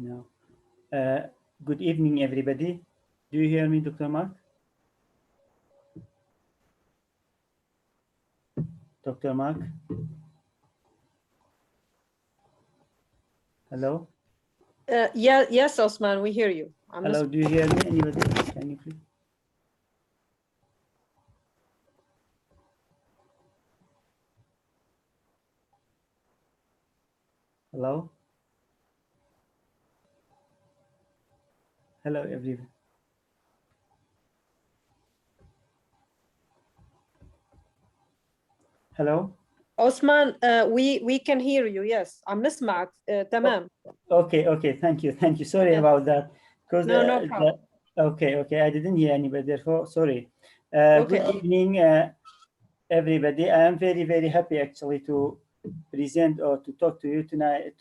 now. Good evening, everybody. Do you hear me, Dr. Mark? Dr. Mark? Hello? Yes, Osman, we hear you. Hello, do you hear me? Anybody? Can you please? Hello? Hello, everyone. Hello? Osman, we can hear you. Yes, عم نسمعك. تمام. Okay, thank you. Sorry about that. Because no problem. Okay, I didn't hear anybody, therefore, sorry. Okay. Good evening, everybody. I am very happy actually to present or to talk to you tonight,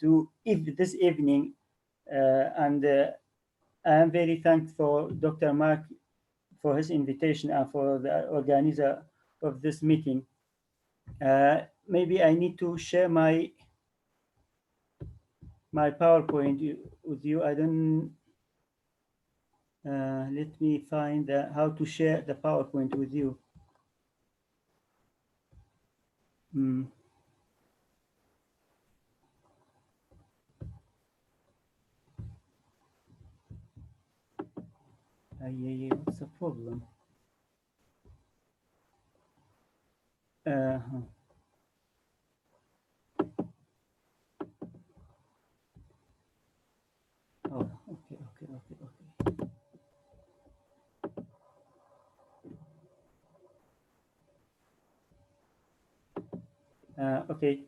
this evening, and I am very thankful for Dr. Mark for his invitation and for the organizer of this meeting. Maybe I need to share my PowerPoint with you. I don't. Let me find how to share the PowerPoint with you. What's the problem? Oh, okay. Okay.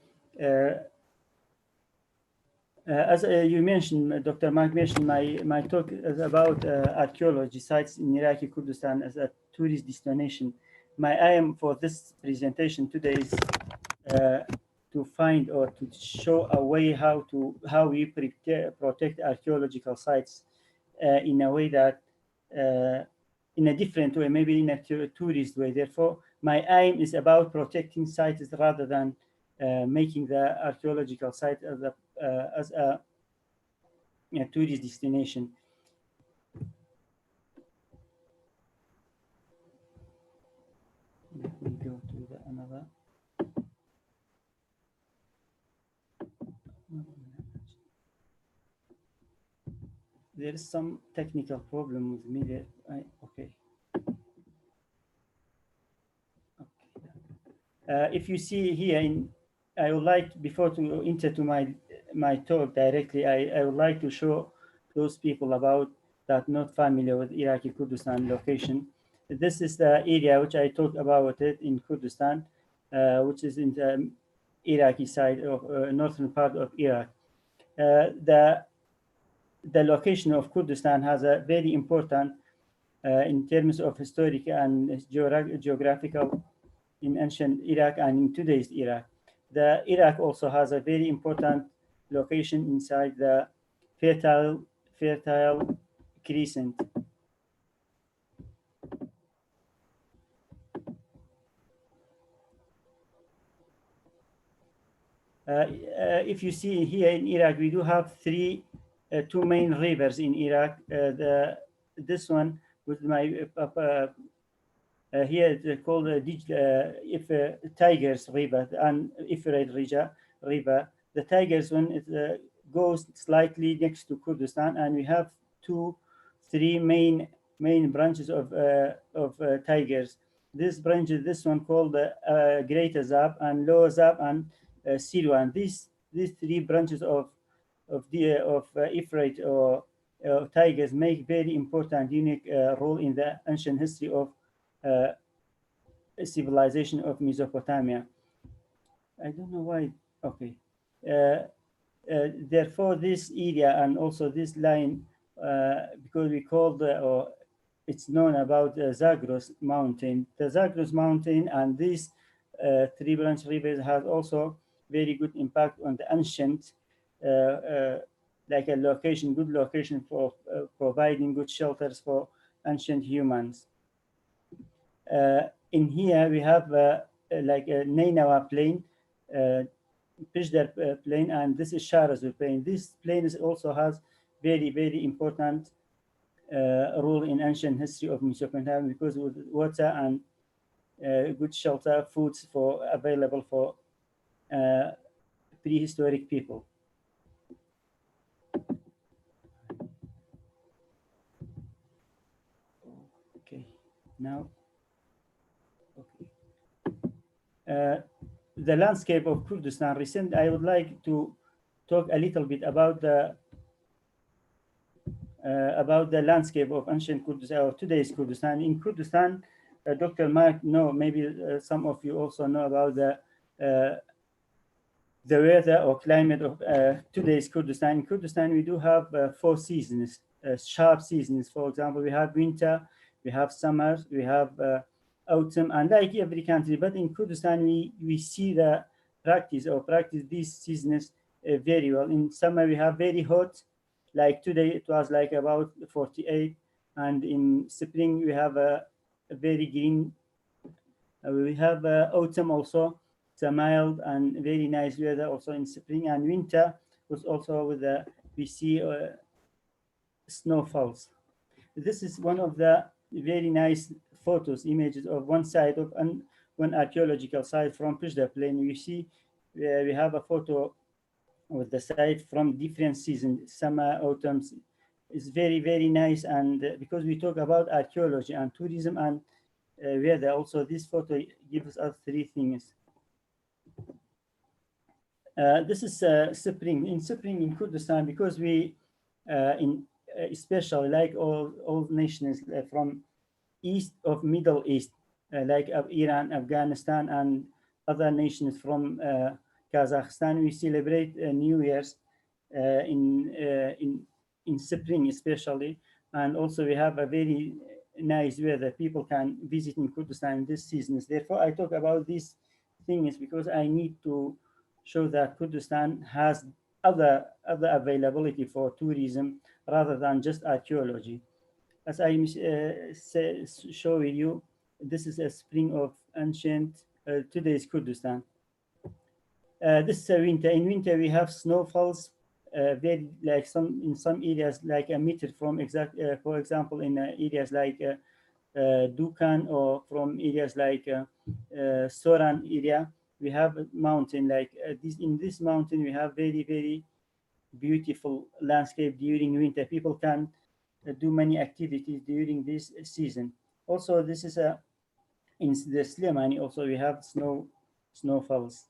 As you mentioned, Dr. Mark mentioned, my talk is about archaeology sites in Iraqi Kurdistan as a tourist destination. My aim for this presentation today is to find or to show a way how we protect archaeological sites in a way that in a different way, maybe in a tourist way. Therefore, my aim is about protecting sites rather than making the archaeological site as a tourist destination. Let me go to another. There is some technical problem with me there. Okay. If you see here, I would like, before to enter to my talk directly, I would like to show those people about that not familiar with Iraqi Kurdistan location. This is the area which I talked about it in Kurdistan, which is in the Iraqi side of northern part of Iraq. The location of Kurdistan has a very important in terms of historic and geographical in ancient Iraq and in today's Iraq. The Iraq also has a very important location inside the fertile crescent. If you see here in Iraq, we do have two main rivers in Iraq. This one with my here it's called Tigers River and Ifrit River. The Tigers one goes slightly next to Kurdistan, and we have three main branches of Tigers. This one called Great Azab and Low Azab and Silwan. These three branches of Ifrit or Tigers make very important, unique role in the ancient history of civilization of Mesopotamia. I don't know why. Okay. Therefore, this area and also this line, because we call it's known about Zagros Mountain. The Zagros Mountain and these three branch rivers has also very good impact on the ancient, like a good location for providing good shelters for ancient humans. In here we have like a Nainawa plain, Pishdar plain, and this is Sharazur plain. This plain also has very important role in ancient history of Mesopotamia, because with water and good shelter, foods available for prehistoric people. Okay, now, okay. The landscape of Kurdistan recent, I would like to talk a little bit about the landscape of ancient Kurdistan or today's Kurdistan. In Kurdistan, Dr. Mark, maybe some of you also know about the weather or climate of today's Kurdistan. In Kurdistan, we do have 4 seasons, sharp seasons. For example, we have winter, we have summer, we have autumn, and like every country. But in Kurdistan, we see the practice these seasons very well. In summer, we have very hot, like today it was like about 48, and in spring we have a very green. We have autumn also. It's a mild and very nice weather also in spring, and winter was also with we see snowfalls. This is one of the very nice images of one side of one archaeological site from Pijda Plain. You see we have a photo with the site from different seasons, summer, autumn. It's very nice, and because we talk about archaeology and tourism and weather, also this photo gives us 3 things. This is spring. In spring in Kurdistan, because we especially like all nations from east of Middle East, like Iran, Afghanistan, and other nations from Kazakhstan, we celebrate New Year's in spring especially, and also we have a very nice weather. People can visit in Kurdistan in these seasons. Therefore, I talk about these things because I need to show that Kurdistan has other availability for tourism rather than just archaeology. As I show you, this is a spring of ancient today's Kurdistan. This is a winter. In winter, we have snowfalls, very like in some areas like a meter from for example, in areas like Dukan, or from areas like Soran area. We have a mountain like this. In this mountain, we have very beautiful landscape during winter. People can do many activities during this season. Also, this is in the Slemaniyah. Also, we have snowfalls.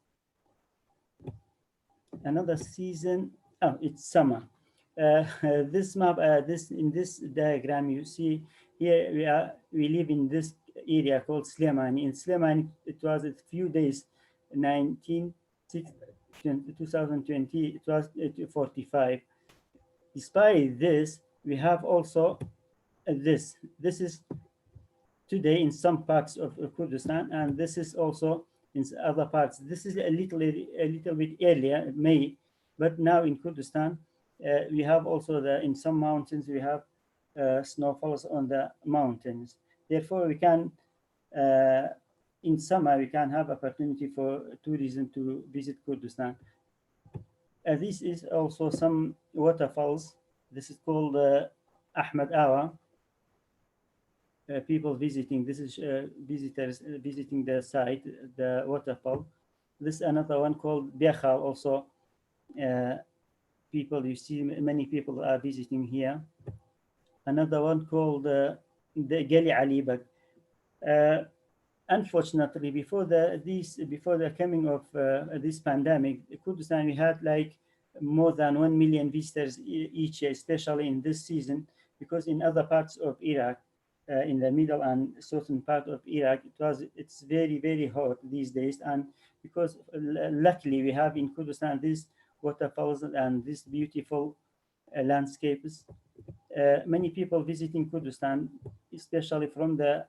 Another season. Oh, it's summer. This map, in this diagram, you see here we live in this area called Slemaniyah. In Slemaniyah, it was a few days, 2020, it was 45. Despite this, we have also this. This is today in some parts of Kurdistan, and this is also in other parts. This is a little bit earlier, May, but now in Kurdistan, we have also in some mountains we have snowfalls on the mountains. Therefore, we can in summer we can have opportunity for tourism to visit Kurdistan. This is also some waterfalls. This is called Ahmed Awa. People visiting. This is visitors visiting the site, the waterfall. This is another one called Biakha. Also, people, you see many people are visiting here. Another one called the Gali Alibag. Unfortunately, before the coming of this pandemic, Kurdistan, we had like more than 1 million visitors each year, especially in this season, because in other parts of Iraq, in the middle and southern part of Iraq, it's very hot these days. And because luckily we have in Kurdistan these waterfalls and these beautiful landscapes, many people visiting Kurdistan, especially from the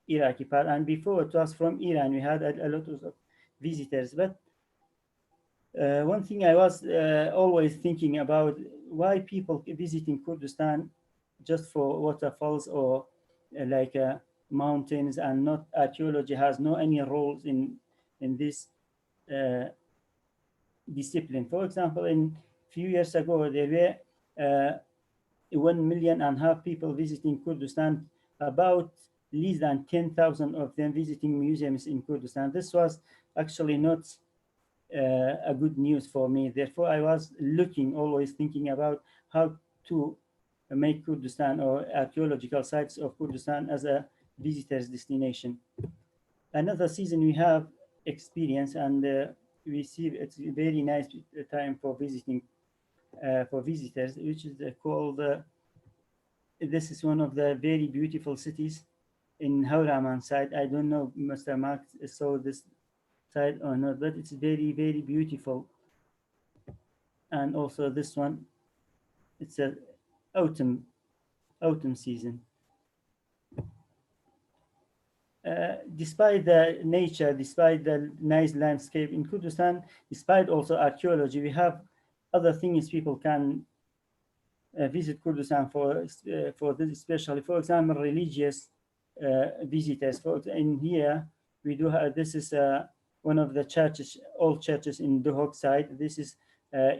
Iraqi part, and before it was from Iran. We had a lot of visitors. But one thing I was always thinking about, why people visiting Kurdistan just for waterfalls or like mountains, and not archaeology has no any roles in this discipline. For example, in few years ago, there were 1.5 million people visiting Kurdistan, about less than 10,000 of them visiting museums in Kurdistan. This was actually not a good news for me. Therefore, I was always thinking about how to make Kurdistan or archaeological sites of Kurdistan as a visitor's destination. Another season we have experience, and we see it's a very nice time for visiting for visitors, which is called this is one of the very beautiful cities in Hauraman side. I don't know Mr. Mark saw this side or not, but it's very, very beautiful. And also this one, it's a autumn season. Despite the nature, despite the nice landscape in Kurdistan, despite also archaeology, we have other things people can visit Kurdistan for this, especially, for example, religious visitors. In here, we do have, this is one of the churches, old churches in Duhok side. This is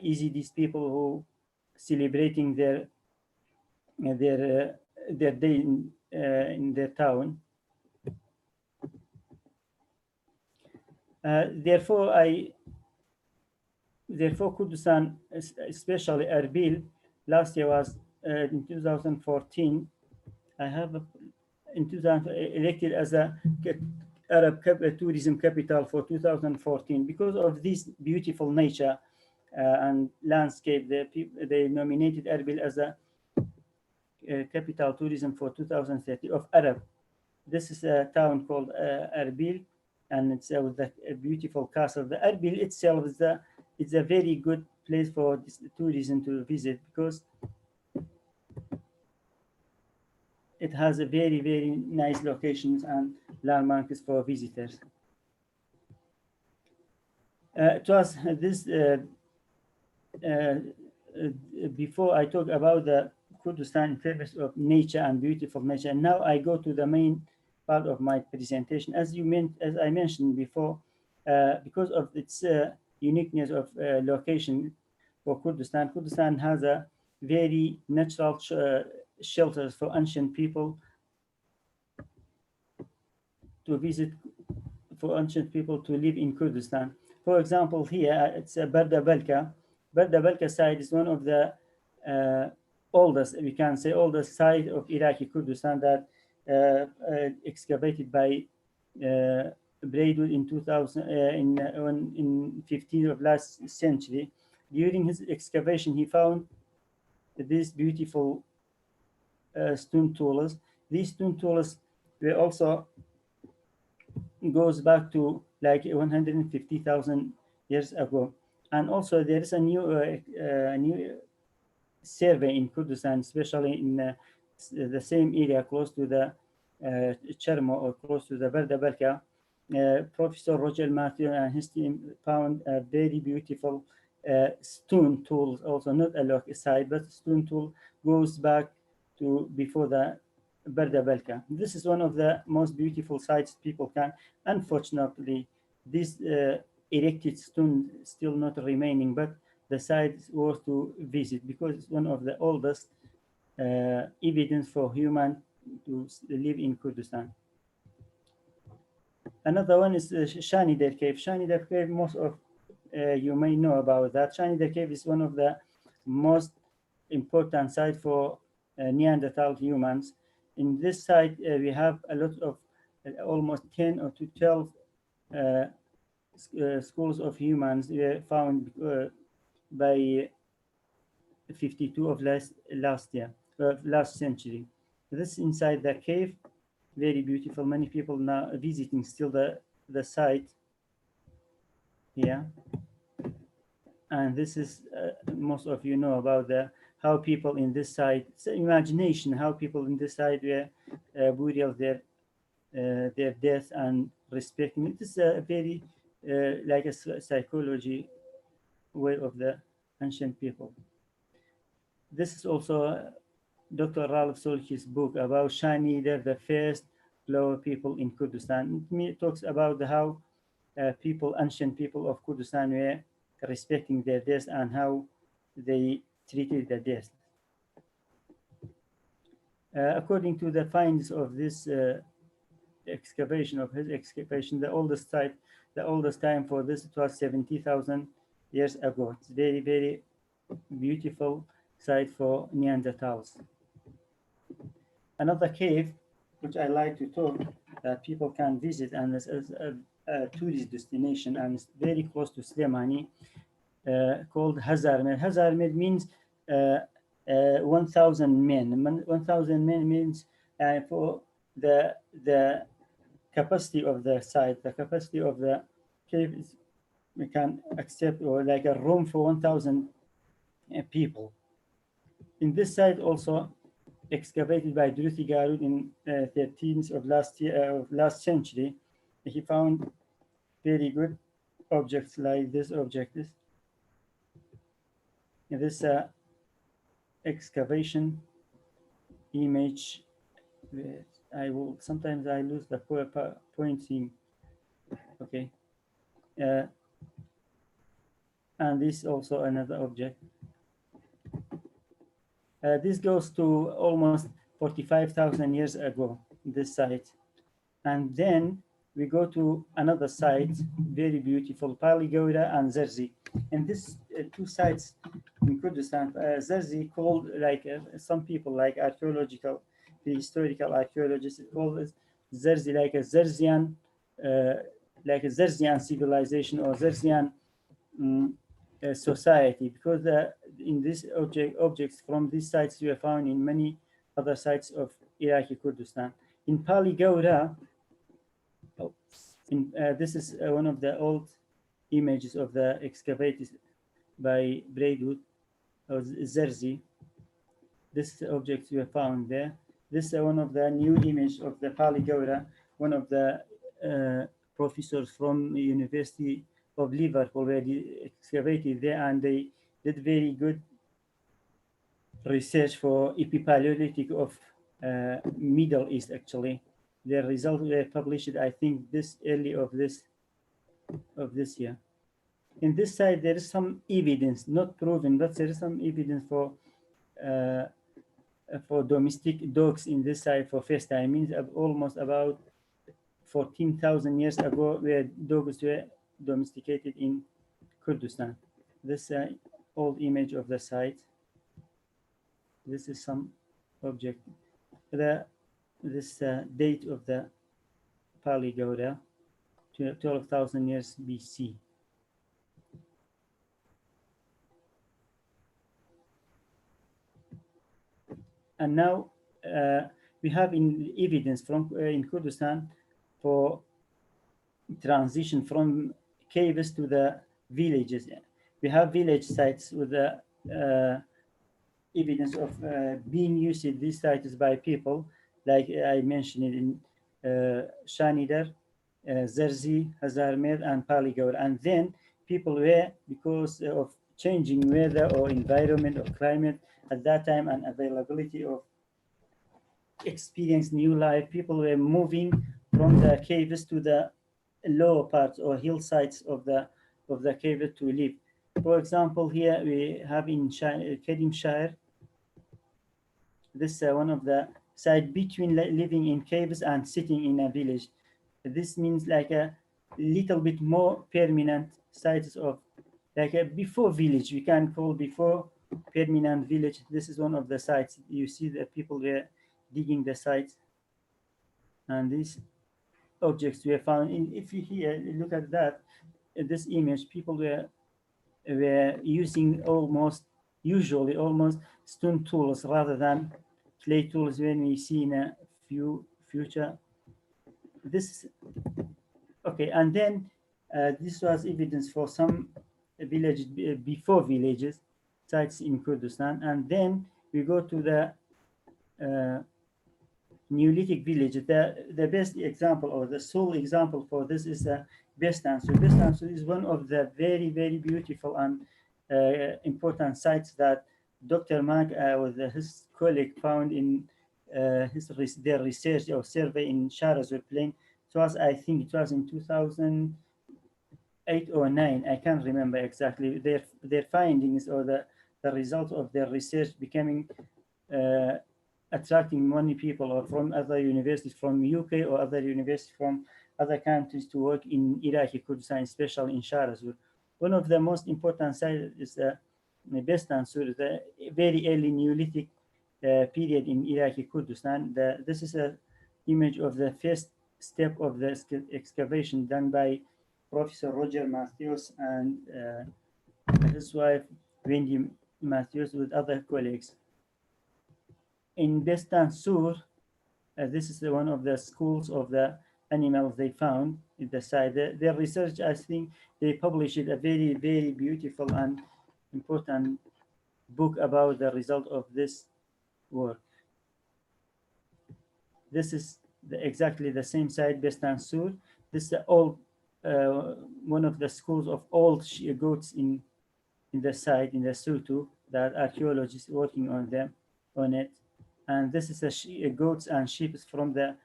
these people who celebrating their day in their town. Therefore, Kurdistan, especially Erbil, last year was in 2014. I have in 2000 elected as a Arab tourism capital for 2014 because of this beautiful nature and landscape. They nominated Erbil as a capital tourism for 2030 of Arab. This is a town called Erbil, and it's with a beautiful castle. The Erbil itself is a very good place for tourism to visit because it has a very, very nice locations and landmarks for visitors. It was this before I talk about the Kurdistan in terms of nature and beautiful nature. And now I go to the main part of my presentation. As I mentioned before, because of its uniqueness of location for Kurdistan, Kurdistan has a very natural shelters for ancient people to visit, for ancient people to live in Kurdistan. For example, here it's Bardabalka. Bardabalka site is one of the oldest, we can say, oldest site of Iraqi Kurdistan that excavated by Braidwood in 2000 in 15th of last century. During his excavation, he found these beautiful stone tools. These stone tools were also goes back to like 150,000 years ago. And also there is a new survey in Kurdistan, especially in the same area close to the Jarmo or close to the Bardabalka. Professor Roger Matthew and his team found a very beautiful stone tools, also not a lock side, but stone tool goes back to before the Bardabalka. This is one of the most beautiful sites people can. Unfortunately, this erected stone still not remaining, but the site is worth to visit because it's one of the oldest evidence for human to live in Kurdistan. Another one is Shanidar Cave. Shanidar Cave, most of you may know about that. Shanidar Cave is one of the most important sites for Neanderthal humans. In this site, we have a lot of almost 10 or 12 schools of humans found by 52 of last century. This inside the cave, very beautiful. Many people now visiting still the site here. And this is most of you know about how people in this site. It's imagination how people in this site were burial their death and respecting. It is a very like a psychology way of the ancient people. This is also Dr. Ralph Solki's book about Shanidar, the first lower people in Kurdistan. It talks about how ancient people of Kurdistan were respecting their death and how they treated the death. According to the finds of this excavation, of his excavation, the oldest time for this, it was 70,000 years ago. It's very, very beautiful site for Neanderthals. Another cave, which I like to talk, that people can visit, and this is a tourist destination, and it's very close to Slemaniyah, called Hazarmerd. Hazarmerd means 1,000 men. 1,000 men means for the capacity of the site, the capacity of the cave is, we can accept, or like a room for 1,000 people. In this site also excavated by Duruti Garud in 13th of last century, he found very good objects like this object. This excavation image. I will sometimes I lose the pointing. Okay, and this also another object. This goes to almost 45,000 years ago, this site. And then we go to another site, very beautiful, Paligawra and Zarzi. And these two sites in Kurdistan, Zarzi called, like some people like archaeological, the historical archaeologists call this Zarzi like a Zarzian civilization or Zarzian society, because in these objects from these sites were found in many other sites of Iraqi Kurdistan. In Paligawra, this is one of the old images of the excavated by Braidwood or Zarzi. This objects were found there. This is one of the new image of the Paligawra, one of the professors from the University of Liverpool were excavated there, and they did very good research for epipaleolithic of Middle East. Actually, their results were published, I think, this early of this year. In this site, there is some evidence, not proven, but there is some evidence for domestic dogs in this site for first time. Means almost about 14,000 years ago, where dogs were domesticated in Kurdistan. This old image of the site. This is some object. This date of the Paligawra, 12,000 years BC. And now we have evidence from in Kurdistan for transition from caves to the villages. We have village sites with the evidence of being used in these sites by people, like I mentioned it in Shanidar, Zarzi, Hazarmerd, and Paligawre. And then people were, because of changing weather or environment or climate at that time and availability of experience new life, people were moving from the caves to the lower parts or hillsides of the cave to live. For example, here we have in Kedimshire, this is one of the side between living in caves and sitting in a village. This means like a little bit more permanent sites of like a before village. We can call before permanent village. This is one of the sites. You see the people were digging the sites, and these objects were found. If you here look at that, this image, people were using usually almost stone tools rather than clay tools when we see in a future. This, okay, and then this was evidence for some villages before villages sites in Kurdistan, and then we go to the Neolithic village. The best example or the sole example for this is Bestansur. Bestansur is one of the very, very beautiful and important sites that Dr. Mag with his colleague found in their research or survey in Sharazur Plain. It was, I think it was in 2008 or 9. I can't remember exactly. Their findings or the result of their research becoming attracting many people or from other universities from UK or other universities from other countries to work in Iraqi Kurdistan, especially in Sharazur. One of the most important sites is the Bestansur, the very early Neolithic period in Iraqi Kurdistan. This is an image of the first step of the excavation done by Professor Roger Matthews and his wife Wendy Matthews with other colleagues. In Bestansur, this is one of the schools of the animals they found in the site. Their research, I think, they published a very, very beautiful and important book about the result of this work. This is exactly the same site, Bestansur. This is the old, one of the schools of old goats in the site, in the Sutu, that archaeologists working on it. And this is a goats and sheep from the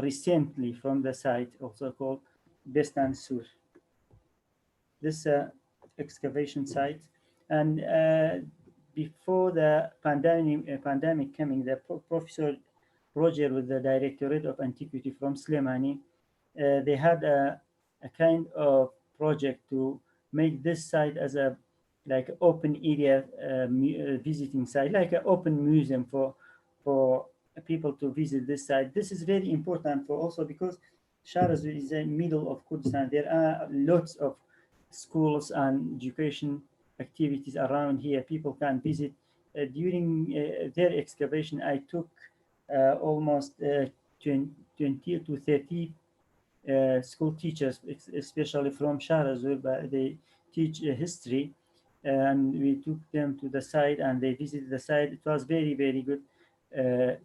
recently from the site, also called Bestansur. This excavation site, and before the pandemic coming, the Professor Roger with the Directorate of Antiquity from Slemaniyah, they had a kind of project to make this site as a like open area visiting site, like an open museum for people to visit this site. This is very important for also because Sharazur is the middle of Kurdistan. There are lots of schools and education activities around here. People can visit. During their excavation, I took almost 20 to 30 school teachers, especially from Sharazur, but they teach history, and we took them to the site and they visited the site. It was very, very good,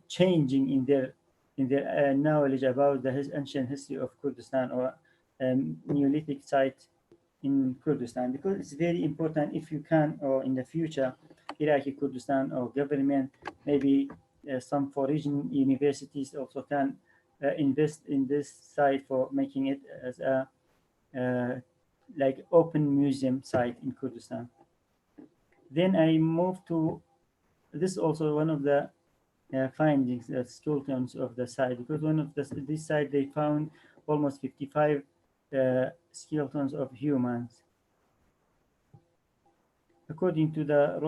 changing in their knowledge about the ancient history of Kurdistan or Neolithic site in Kurdistan, because it's very important if you can, or in the future, Iraqi Kurdistan or government, maybe some foreign universities also can invest in this site for making it as a like open museum site in Kurdistan. Then I moved to this, also one of the findings, the skeletons of the site, because one of this site they found almost 55 skeletons of humans. According to the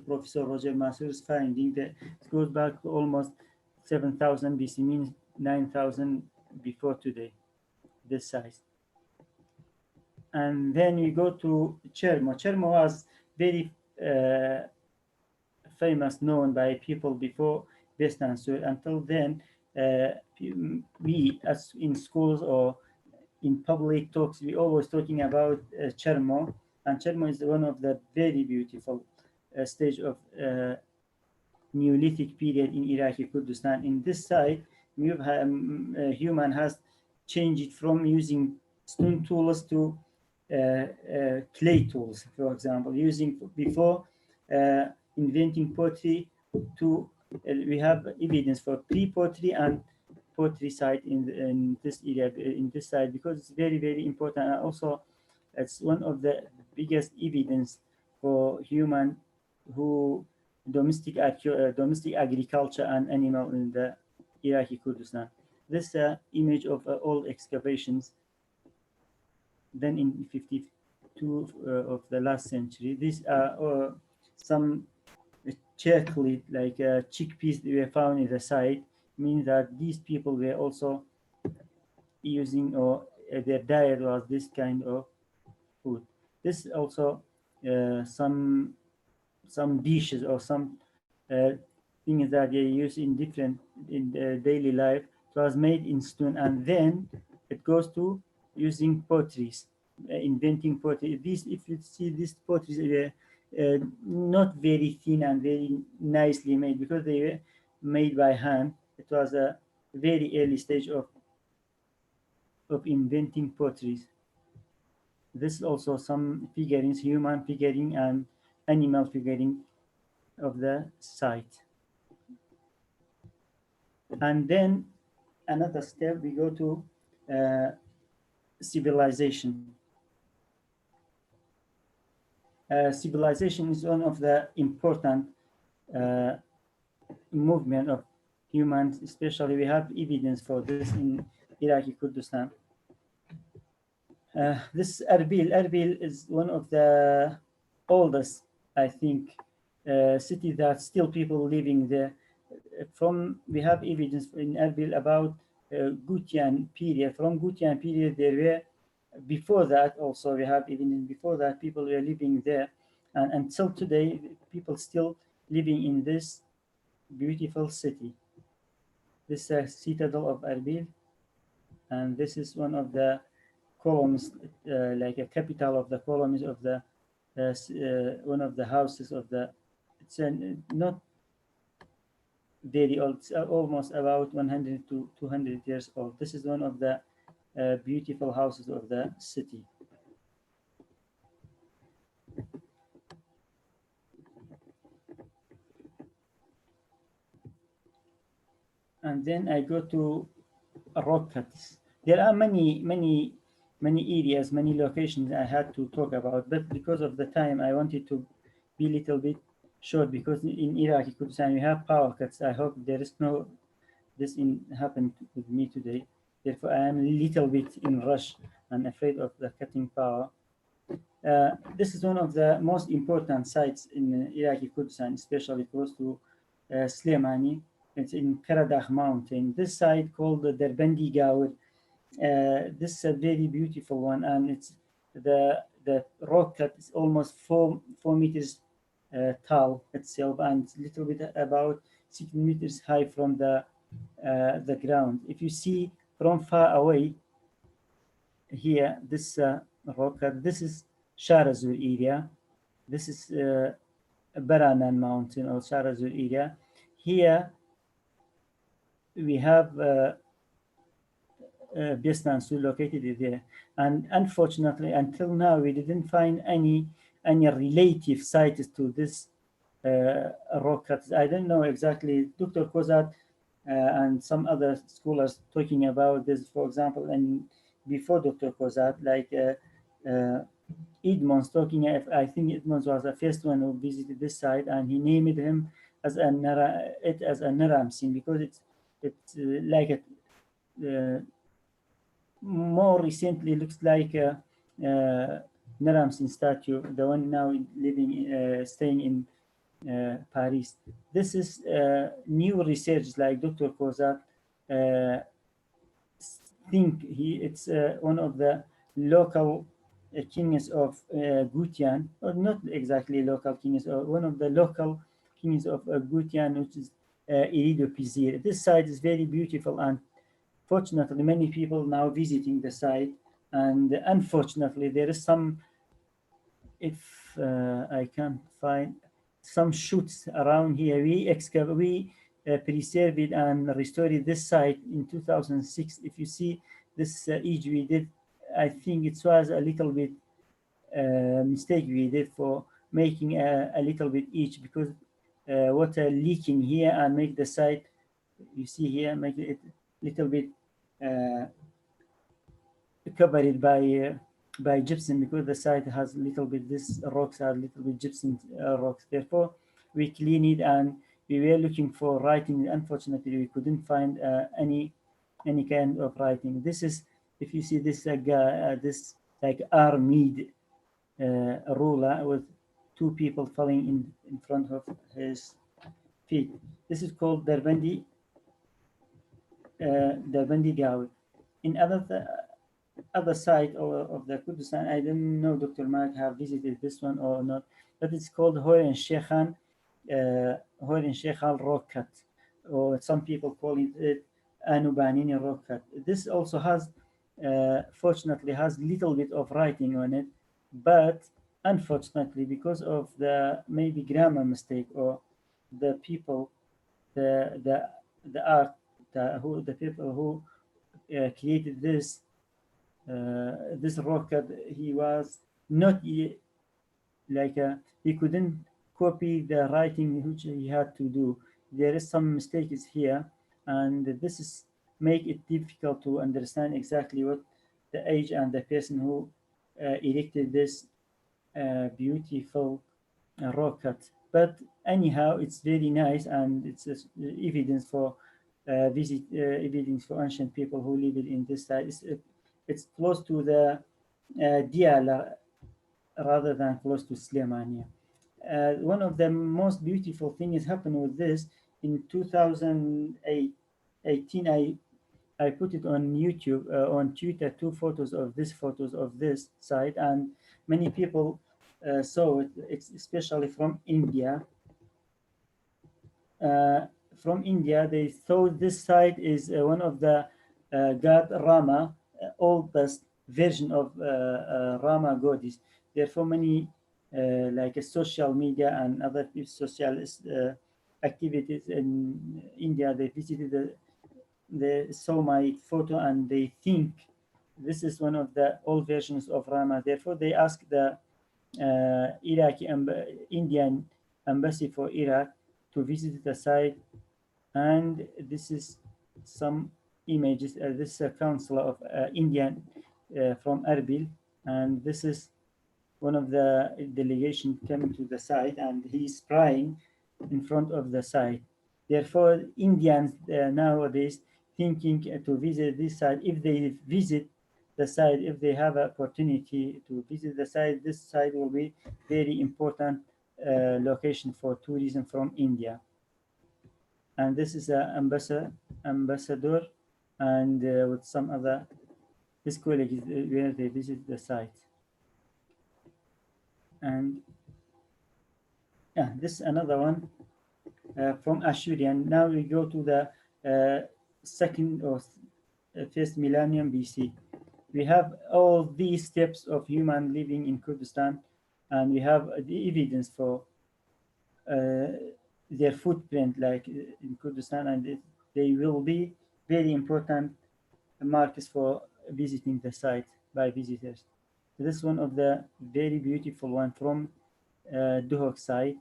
Professor Roger Massur's finding, that it goes back to almost 7,000 BC, means 9,000 before today, this size. And then we go to Chermo. Chermo was very famous, known by people before Bestansur. Until then, we, as in schools or in public talks, we always talking about Chermo. And Chermo is one of the very beautiful stage of Neolithic period in Iraqi Kurdistan. In this site, human has changed from using stone tools to clay tools, for example, using before inventing pottery to we have evidence for pre-pottery and pottery site in this area, in this site, because it's very, very important. And also, it's one of the biggest evidence for human who domestic agriculture and animal in the Iraqi Kurdistan. This image of old excavations then in 52 of the last century. These are some chocolate, like chickpeas that were found in the site, means that these people were also using, or their diet was this kind of food. This also some dishes or some things that they use in daily life. It was made in stone, and then it goes to using potteries, inventing pottery. These, if you see these potteries, were not very thin and very nicely made because they were made by hand. It was a very early stage of inventing potteries. This is also some figurines, human figurine and animal figurine of the site. And then another step, we go to civilization. Civilization is one of the important movement of humans, especially we have evidence for this in Iraqi Kurdistan. This Erbil is one of the oldest, I think, city that still people living there. We have evidence in Erbil about Gutian period. From Gutian period, there were before that also we have evidence before that people were living there, and until today people still living in this beautiful city. This is citadel of Erbil, and this is one of the columns, like a capital of the columns of the one of the houses of the. It's not very old. It's almost about 100 to 200 years old. This is one of the beautiful houses of the city. And then I go to rock cuts. There are many areas, many locations I had to talk about, but because of the time, I wanted to be a little bit short because in Iraqi Kurdistan we have power cuts. I hope there is no this happened with me today. Therefore, I am a little bit in rush and afraid of the cutting power. This is one of the most important sites in Iraqi Kurdistan, especially close to Slemaniyah. It's in Karadakh mountain. This site called the Darbandi Gawr. This is a very beautiful one, and it's the rock cut is almost 4 meters tall itself, and it's a little bit about 6 meters high from the ground. If you see from far away here, this rock cut, this is Sharazur area. This is Baranan mountain or Sharazur area. Here we have Bestansur located there, and unfortunately, until now, we didn't find any relative sites to this rock cuts. I don't know exactly. Dr. Kozat and some other scholars talking about this, for example, and before Dr. Kozat, like Edmonds talking. I think Edmonds was the first one who visited this site, and he named him as a Naramsin because it's like a more recently looks like a Naramsin statue, the one now living staying in Paris. This is new research, like Dr. Kozat think it's one of the local kings of Gutian, or not exactly local kings, or one of the local kings of Gutian, which is Irido Pizir. This site is very beautiful, and fortunately, many people now visiting the site. And unfortunately, there is some, if I can find some shoots around here. We preserved it and restored this site in 2006. If you see this edge we did, I think it was a little bit mistake we did for making a little bit edge, because water leaking here and make the site, you see here, make it a little bit covered by gypsum, because the site has a little bit, this rocks are a little bit gypsum rocks. Therefore, we clean it, and we were looking for writing. Unfortunately, we couldn't find any kind of writing. This is, if you see this this like armed ruler with two people falling in front of his feet. This is called Darbandi Gawi. In other side of the Kurdistan, I don't know, Dr. Mark have visited this one or not, but it's called Horen Shekhan Rock Cut, or some people call it Anubanini Rock Cut. This also has, fortunately, has little bit of writing on it, but unfortunately, because of the maybe grammar mistake, or the people, the art, the people who created this rock cut, he was not like he couldn't copy the writing which he had to do. There is some mistakes here, and this is make it difficult to understand exactly what the age and the person who erected this beautiful rock cut. But anyhow, it's very nice, and it's evidence for evidence for ancient people who live in this side. It's close to the Diyala rather than close to Slemaniyah. One of the most beautiful things happened with this in 2018. I put it on YouTube, on Twitter, two photos of this site, and many people saw it. It's especially from India. From India, they thought this site is one of the god Rama, oldest version of Rama goddess. Therefore, many like social media and other social activities in India, they visited they saw my photo and they think this is one of the old versions of Rama. Therefore, they asked the Indian embassy for Iraq to visit the site, and this is some images. This is a counselor of Indian from Erbil, and this is one of the delegation coming to the site, and he's crying in front of the site. Therefore, Indians nowadays thinking to visit this site. If they visit the site, if they have an opportunity to visit the site, this site will be very important location for tourism from India. And this is an ambassador, and with some other his colleagues where they visit the site. And yeah, this is another one from Ashurian. Now we go to the second or first millennium BC. We have all these steps of human living in Kurdistan, and we have the evidence for their footprint, like in Kurdistan, and they will be very important markers for visiting the site by visitors. This is one of the very beautiful one from Duhok site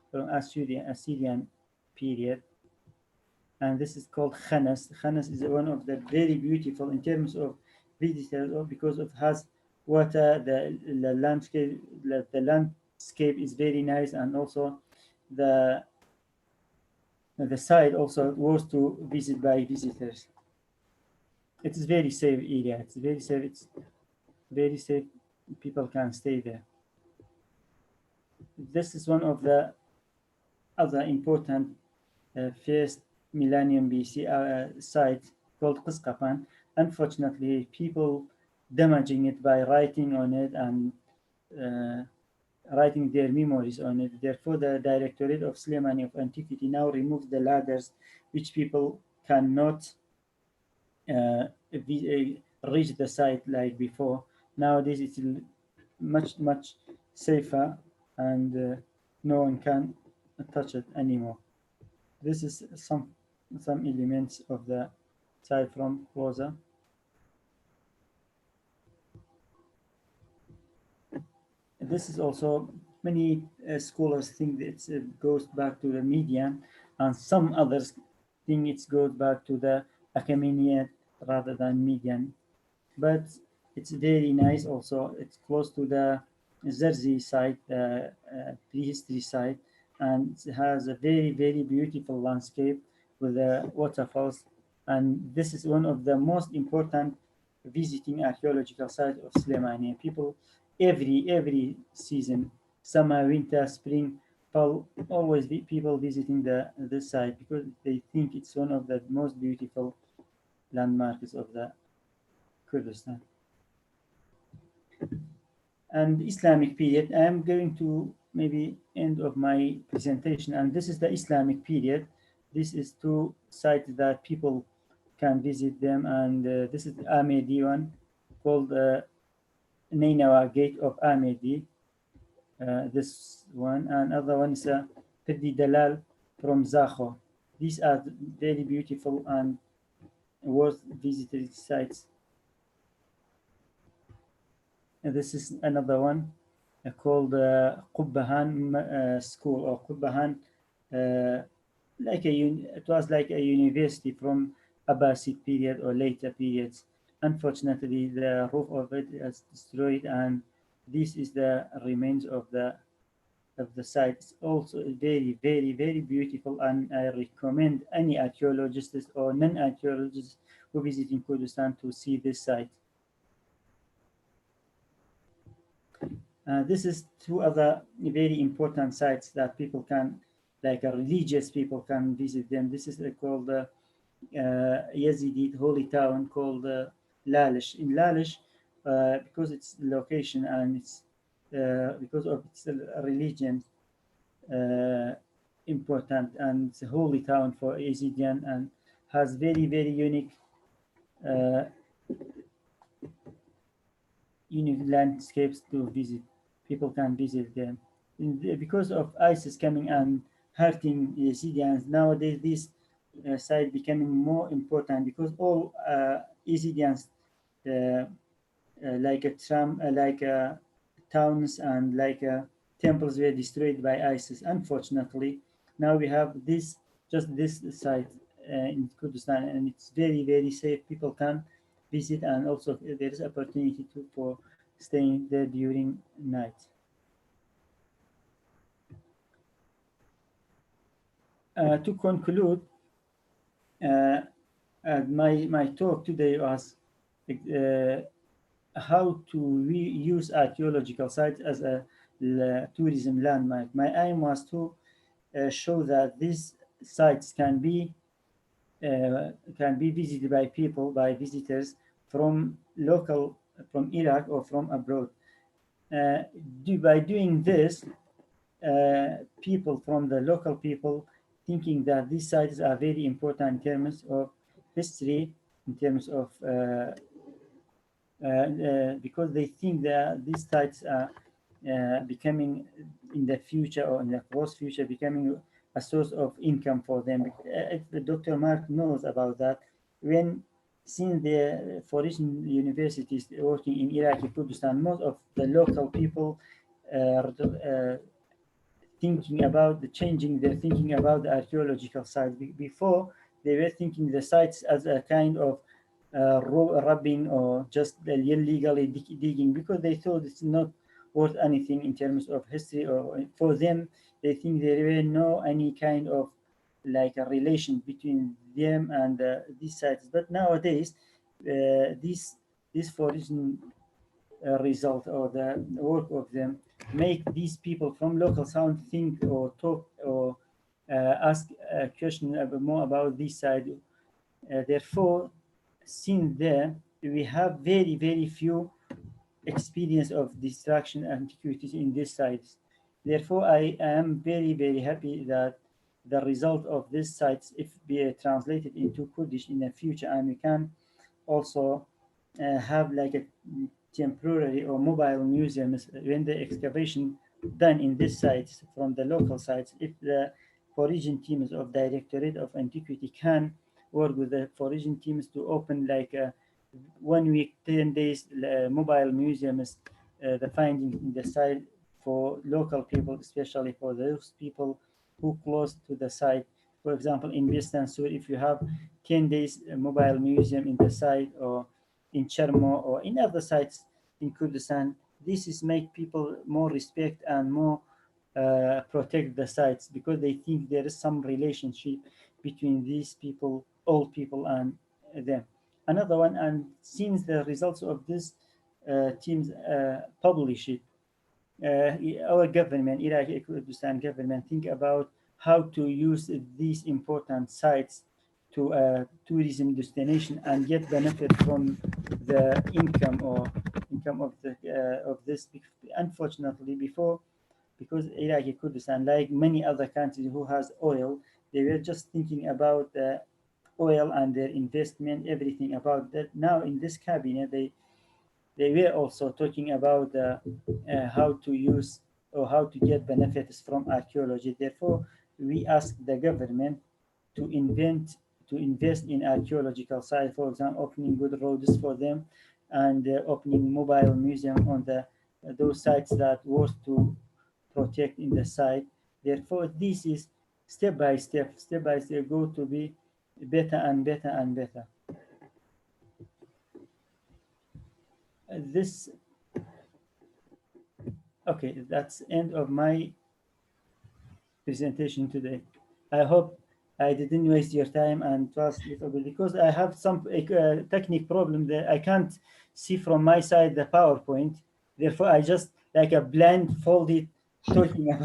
from Assyrian period, and this is called Khanas. Khanas is one of the very beautiful in terms of visitors, or because it has water, the landscape is very nice, and also the site also was to visit by visitors. It is very safe area. It's very safe. It's very safe. People can stay there. This is one of the other important first millennium BC site called Qizqapan. Unfortunately, people damaging it by writing on it and writing their memories on it. Therefore, the Directorate of Slemaniyah of Antiquity now removes the ladders, which people cannot reach the site like before. Nowadays, it's much safer, and no one can touch it anymore. This is some elements of the site from closer. This is also many scholars think that it goes back to the Median, and some others think it goes back to the Achaemenid rather than Median. But it's very nice also. It's close to the Zarzi site, prehistory site, and it has a very beautiful landscape with the waterfalls. And this is one of the most important visiting archaeological sites of Slemaniyah. People every season, summer, winter, spring, fall, always people visiting this site because they think it's one of the most beautiful landmarks of the Kurdistan. And Islamic period, I am going to maybe end of my presentation, and this is the Islamic period. This is two sites that people can visit them, and this is Ahmedi one called Nainawa Gate of Ahmedi. This one, and other one is Pirdi Dalal from Zakho. These are very beautiful and worth visited sites. And this is another one called Qubbahan School, or Qubbahan, it was like a university from Abbasid period or later periods. Unfortunately, the roof of it is destroyed, and this is the remains of the of the site. It's also very, very, very beautiful, and I recommend any archaeologists or non-archaeologists who visit in Kurdistan to see this site. This is two other very important sites that people can, like religious people can visit them. This is called the Yazidi holy town called Lalish. In Lalish, because its location and its because of its religion important, and it's a holy town for Yazidiyyan, and has very, very uh, unique landscapes to visit. People can visit them. Because of ISIS coming and hurting Yazidiyans, nowadays this site becoming more important, because all Yazidiyans like a towns and temples were destroyed by ISIS. Unfortunately, now we have just this site in Kurdistan, and it's very, very safe. People can visit, and also there is opportunity for staying there during night. To conclude, my talk today was how to use archaeological sites as a tourism landmark. My aim was to show that these sites can be visited by people, by visitors from from Iraq or from abroad. By doing this, people from the local people thinking that these sites are very important in terms of history, in terms of because they think that these sites are becoming in the future or in the close future becoming a source of income for them. If Dr. Mark knows about that, when since the foreign universities working in Iraqi Kurdistan, most of the local people thinking about the changing their thinking about the archaeological sites. Before, they were thinking the sites as a kind of rubbing or just illegally digging, because they thought it's not worth anything in terms of history, or for them they think there were no any kind of like a relation between them and these sites. But nowadays this foreign result or the work of them make these people from local sound think or talk or ask a question more about this side. Therefore, since there we have very, very few experience of destruction antiquities in these sites. Therefore, I am very, very happy that the result of these sites, if be translated into Kurdish in the future, and we can also have like a temporary or mobile museums when the excavation done in these sites from the local sites. If the foreign teams of Directorate of Antiquity can work with the foreign teams to open like a 1 week, 10 days mobile museums, the findings in the site for local people, especially for those people who close to the site. For example, in Bestansur, if you have 10 days mobile museum in the site, or in Jarmo or in other sites in Kurdistan, this is make people more respect and more protect the sites, because they think there is some relationship between these people, old people, and them. Another one, and since the results of this teams publish it, our government, Iraqi Kurdistan government, think about how to use these important sites to a tourism destination and get benefit from the income or income of this. Unfortunately, before, because Iraqi Kurdistan, like many other countries who has oil, they were just thinking about oil and their investment, everything about that. Now in this cabinet, they were also talking about how to use or how to get benefits from archaeology. Therefore, we ask the government to invest in archaeological sites, for example, opening good roads for them, and opening mobile museum on the those sites that worth to protect in the site. Therefore, this is step by step, go to be better and better and better. This Okay, that's end of my presentation today. I hope I didn't waste your time and it was little bit, because I have some technical problem that I can't see from my side the PowerPoint. Therefore, I just like a blindfolded talking about